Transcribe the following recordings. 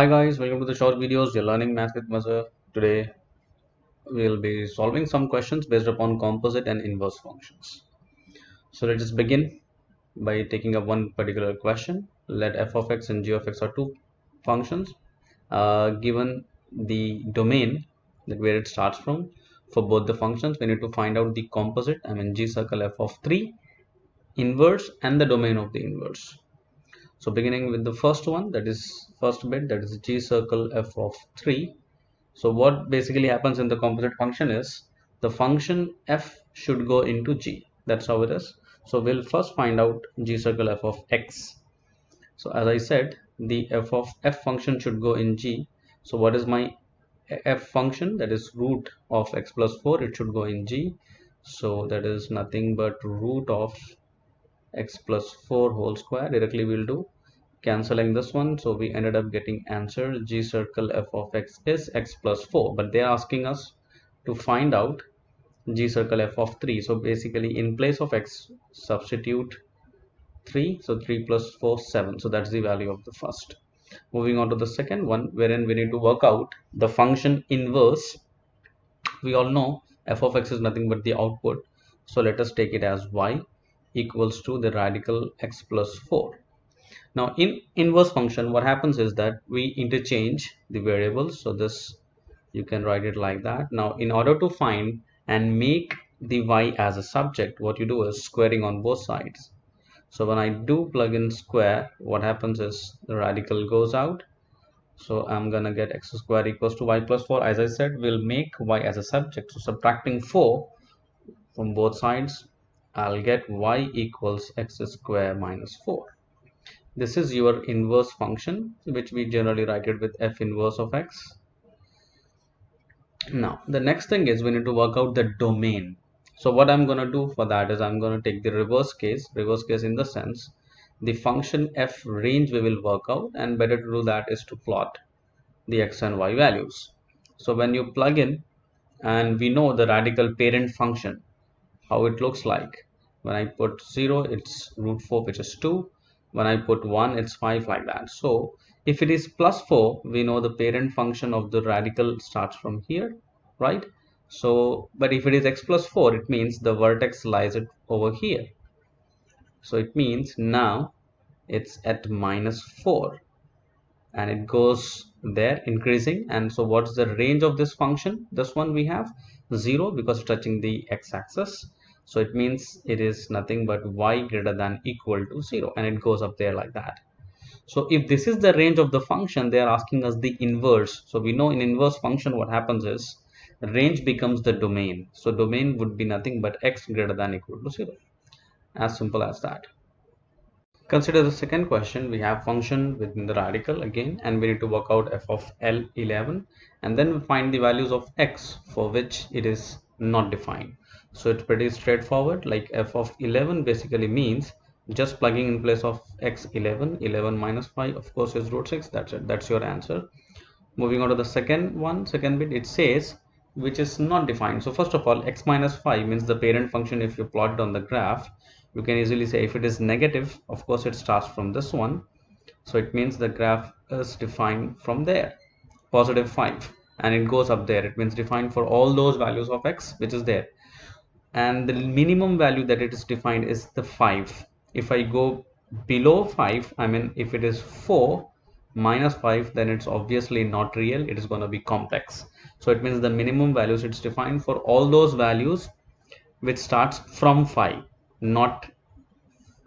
Hi guys, welcome to the short videos. You're learning math with Mazhar. Today we'll be solving some questions based upon composite and inverse functions. So let's just begin by taking up one particular question. Let f of x and g of x are two functions. Given the domain that where it starts from for both the functions, we need to find out the composite, g circle f of 3, inverse, and the domain of the inverse. So beginning with the first one, that is first bit, that is g circle f of 3. So what basically happens in the composite function is the function f should go into g. That's how it is. So we'll first find out g circle f of x. So as I said, the f of f function should go in g. So what is my f function? That is root of x plus 4. It should go in g. So that is nothing but root of x plus 4 whole square. Directly we'll do cancelling this one, so we ended up getting answer g circle f of x is x plus 4, but they're asking us to find out g circle f of 3. So basically in place of x substitute 3, so 3 plus 4 7, so that's the value of the first. Moving on to the second one, wherein we need to work out the function inverse. We all know f of x is nothing but the output, so let us take it as y equals to the radical x plus 4. Now in inverse function, what happens is that we interchange the variables. So this, you can write it like that. Now in order to find and make the y as a subject, what you do is squaring on both sides. So when I do plug in square, what happens is the radical goes out. So I'm gonna get x square equals to y plus 4. As I said, we'll make y as a subject. So subtracting 4 from both sides, I'll get y equals x square minus 4. This is your inverse function, which we generally write it with f inverse of x. Now the next thing is we need to work out the domain. So what I'm going to do for that is I'm going to take the reverse case in the sense the function f range we will work out, and better to do that is to plot the x and y values. So when you plug in, and we know the radical parent function, how it looks like. When I put 0, it's root 4, which is 2. When I put 1, it's 5, like that. So if it is plus 4, we know the parent function of the radical starts from here, right? So but if it is x plus 4, it means the vertex lies it over here. So it means now it's at minus 4 and it goes there increasing. And so what's the range of this function? This one we have 0 because it's touching the x-axis. So it means it is nothing but y greater than equal to 0, and it goes up there like that. So if this is the range of the function, they are asking us the inverse. So we know in inverse function what happens is range becomes the domain. So domain would be nothing but x greater than equal to 0. As simple as that. Consider the second question. We have function within the radical again, and we need to work out f of L11, and then we find the values of x for which it is not defined. So it's pretty straightforward. Like f of 11 basically means just plugging in place of x 11 minus 5 of course is root 6. That's it, that's your answer. Moving on to the second bit, it says which is not defined. So first of all, x minus 5 means the parent function. If you plot it on the graph, you can easily say if it is negative, of course it starts from this one, so it means the graph is defined from there, positive 5, and it goes up there. It means defined for all those values of x which is there, and the minimum value that it is defined is the 5. If I go below 5, I mean if it is 4 minus 5, then it's obviously not real, it is going to be complex. So it means the minimum values, it's defined for all those values which starts from 5, not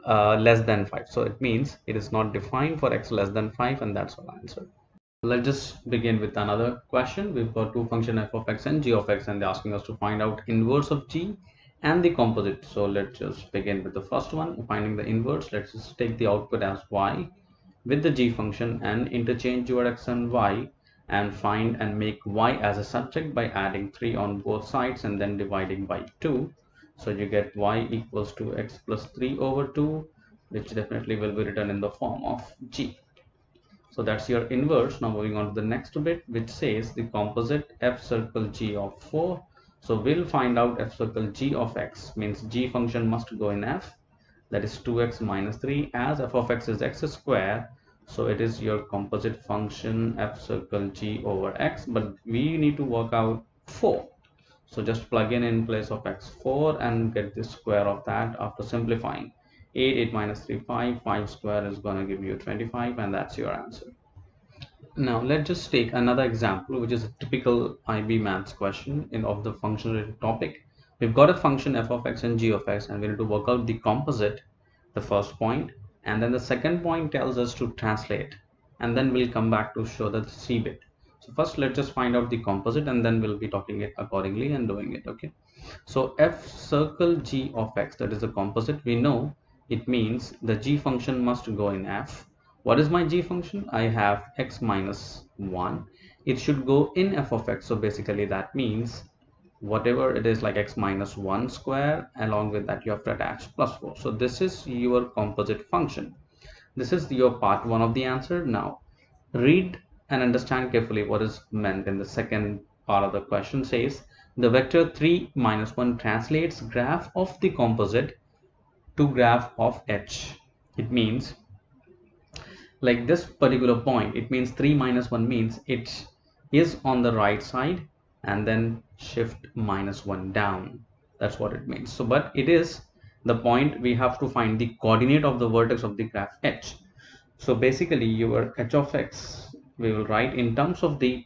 less than 5. So it means it is not defined for x less than 5, and that's our answer. Let's just begin with another question. We've got two function f of x and g of x, and they're asking us to find out inverse of g and the composite. So let's just begin with the first one, finding the inverse. Let's just take the output as y with the g function and interchange your x and y, and find and make y as a subject by adding 3 on both sides and then dividing by 2. So you get y equals to x plus 3 over 2, which definitely will be written in the form of g. So that's your inverse. Now moving on to the next bit, which says the composite f circle g of 4. So we'll find out f circle g of x, means g function must go in f, that is 2x minus 3, as f of x is x square. So it is your composite function f circle g over x, but we need to work out 4. So just plug in place of x4 and get the square of that after simplifying. 8 minus 3 5 square is going to give you 25, and that's your answer. Now let's just take another example, which is a typical IB maths question of the function related topic. We've got a function f of x and g of x, and we need to work out the composite, the first point, and then the second point tells us to translate, and then we'll come back to show the c bit. So first let's just find out the composite, and then we'll be talking it accordingly and doing it. Okay, so f circle g of x, that is the composite. We know it means the g function must go in f. What is my g function? I have x minus 1. It should go in f of x. So basically that means whatever it is, like x minus 1 square, along with that you have to attach plus 4. So this is your composite function. This is your part 1 of the answer. Now read and understand carefully what is meant in the second part of the question. Says the vector 3 minus 1 translates graph of the composite to graph of h. It means like this particular point, it means 3 minus 1 means it is on the right side, and then shift minus 1 down. That's what it means. So but it is the point, we have to find the coordinate of the vertex of the graph h. So basically your h of x we will write in terms of the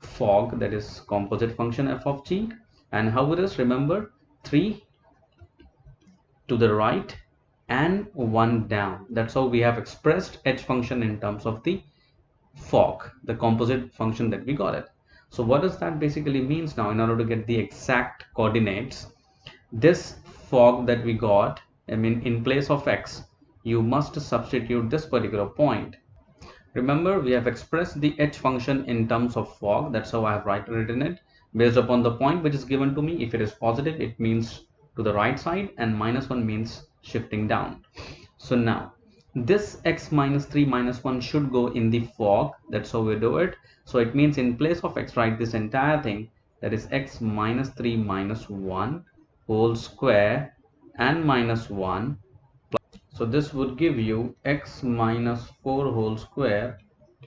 fog, that is composite function f of g. And how it is, remember, 3 to the right and 1 down. That's how we have expressed h function in terms of the fog, the composite function that we got it. So what does that basically means now? In order to get the exact coordinates, this fog that we got, I mean in place of x, you must substitute this particular point. Remember, we have expressed the h function in terms of fog. That's how I have written it based upon the point which is given to me. If it is positive, it means to the right side, and minus 1 means shifting down. So now this x minus 3 minus 1 should go in the fog. That's how we do it. So it means in place of x, write this entire thing, that is x minus 3 minus 1 whole square and minus 1. So this would give you x minus 4 whole square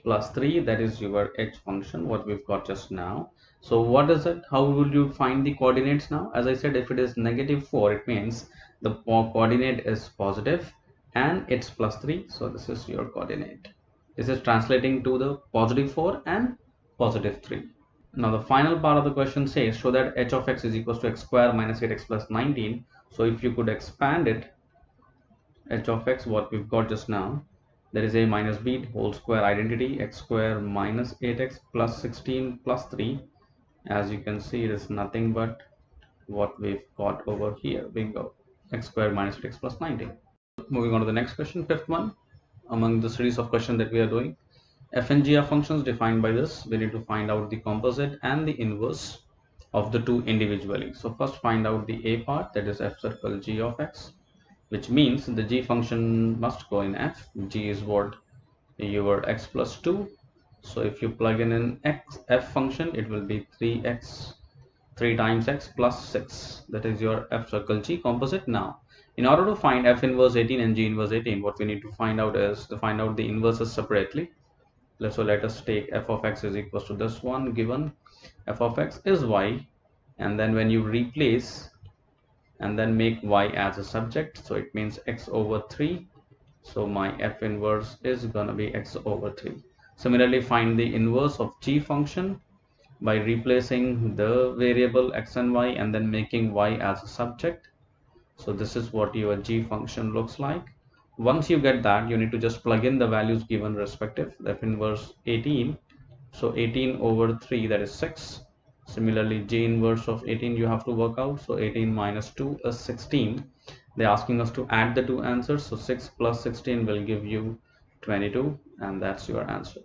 plus 3, that is your h function, what we've got just now. So what is it? How will you find the coordinates now? As I said, if it is negative 4, it means the coordinate is positive and it's plus 3. So this is your coordinate. This is translating to the positive 4 and positive 3. Now the final part of the question says, show that h of x is equals to x square minus 8x plus 19. So if you could expand it, h of x, what we've got just now, there is a minus b whole square identity, x square minus 8x plus 16 plus 3. As you can see, it is nothing but what we've got over here. Bingo, x square minus 8x plus 19. Moving on to the next question, fifth one among the series of questions that we are doing. F and g are functions defined by this. We need to find out the composite and the inverse of the two individually. So first find out the a part, that is f circle g of x, which means the g function must go in f. G is what? Your x plus 2. So if you plug in x f function, it will be 3x, 3 times x plus 6. That is your f circle g composite. Now in order to find f inverse 18 and g inverse 18, what we need to find out is to find out the inverses separately. So let us take f of x is equals to this one given, f of x is y, and then when you replace and then make y as a subject, so it means x over 3. So my f inverse is gonna be x over 3. Similarly, find the inverse of g function by replacing the variable x and y and then making y as a subject. So this is what your g function looks like. Once you get that, you need to just plug in the values given respective. F inverse 18, so 18 over 3, that is 6. Similarly, g inverse of 18 you have to work out. So 18 minus 2 is 16. They're asking us to add the two answers. So 6 plus 16 will give you 22, and that's your answer.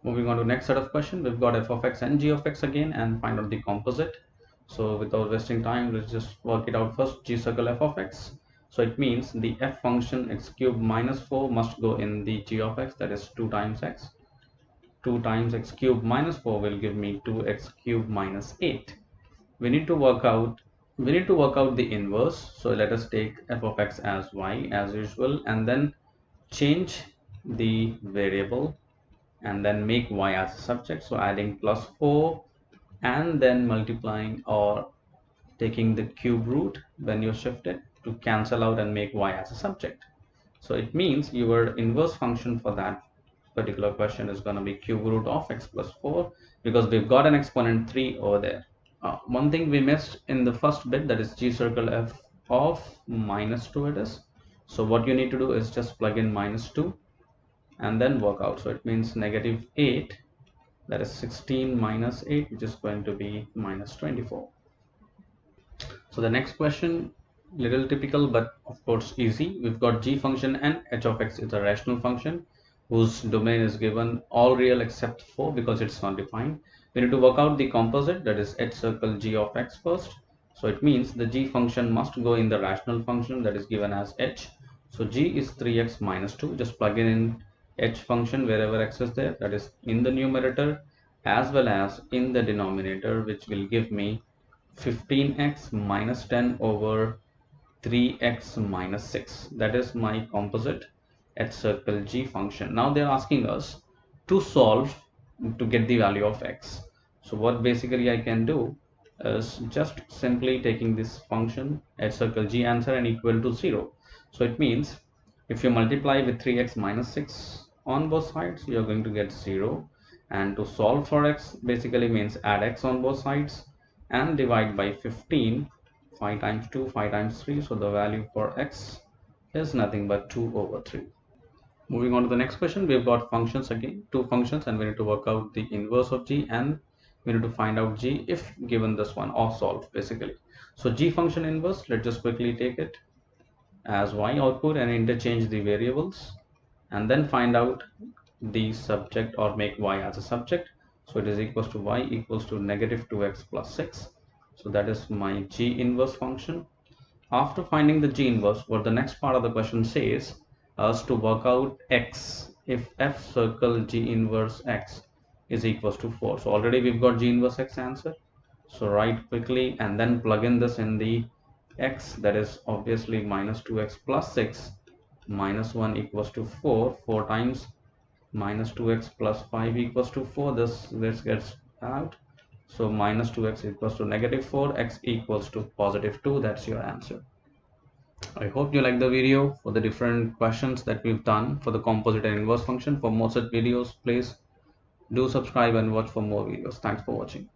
Moving on to next set of questions, we've got f of x and g of x again, and find out the composite. So without wasting time, let's just work it out first. G circle f of x. So it means the f function x cubed minus 4 must go in the g of x, that is 2 times x. 2 times x cubed minus 4 will give me 2x cubed minus 8. We need to work out the inverse. So let us take f of x as y as usual, and then change the variable and then make y as a subject. So adding plus 4 and then multiplying or taking the cube root when you shift it to cancel out and make y as a subject. So it means your inverse function for that particular question is going to be cube root of x plus 4 because we've got an exponent 3 over there. One thing we missed in the first bit, that is g circle f of minus 2 it is. So what you need to do is just plug in minus 2 and then work out. So it means negative 8, that is 16 minus 8, which is going to be minus 24. So the next question, little typical but of course easy. We've got g function and h of x is a rational function whose domain is given all real except 4 because it's not defined. We need to work out the composite, that is h circle g of x first. So it means the g function must go in the rational function that is given as h. So g is 3x minus 2. Just plug in h function wherever x is there, that is in the numerator as well as in the denominator, which will give me 15x minus 10 over 3x minus 6. That is my composite h circle g function. Now they're asking us to solve to get the value of x. So what basically I can do is just simply taking this function h circle g answer and equal to 0. So it means if you multiply with 3x minus 6 on both sides, you're going to get 0. And to solve for x basically means add x on both sides and divide by 15. 5 times 2, 5 times 3, so the value for x is nothing but 2 over 3. Moving on to the next question, we've got functions again, two functions, and we need to work out the inverse of g and we need to find out g if given this one or solve basically. So g function inverse, let's just quickly take it as y output and interchange the variables and then find out the subject or make y as a subject. So it is equals to y equals to negative 2x plus 6. So that is my g inverse function. After finding the g inverse, what the next part of the question says is to work out x if f circle g inverse x is equals to 4. So already we've got g inverse x answer. So write quickly and then plug in this in the x, that is obviously minus 2x plus 6 minus 1 equals to 4. 4 times minus 2x plus 5 equals to 4. This gets out. So minus 2x equals to negative 4, x equals to positive 2. That's your answer. I hope you like the video for the different questions that we've done for the composite and inverse function. For more such videos, please do subscribe and watch for more videos. Thanks for watching.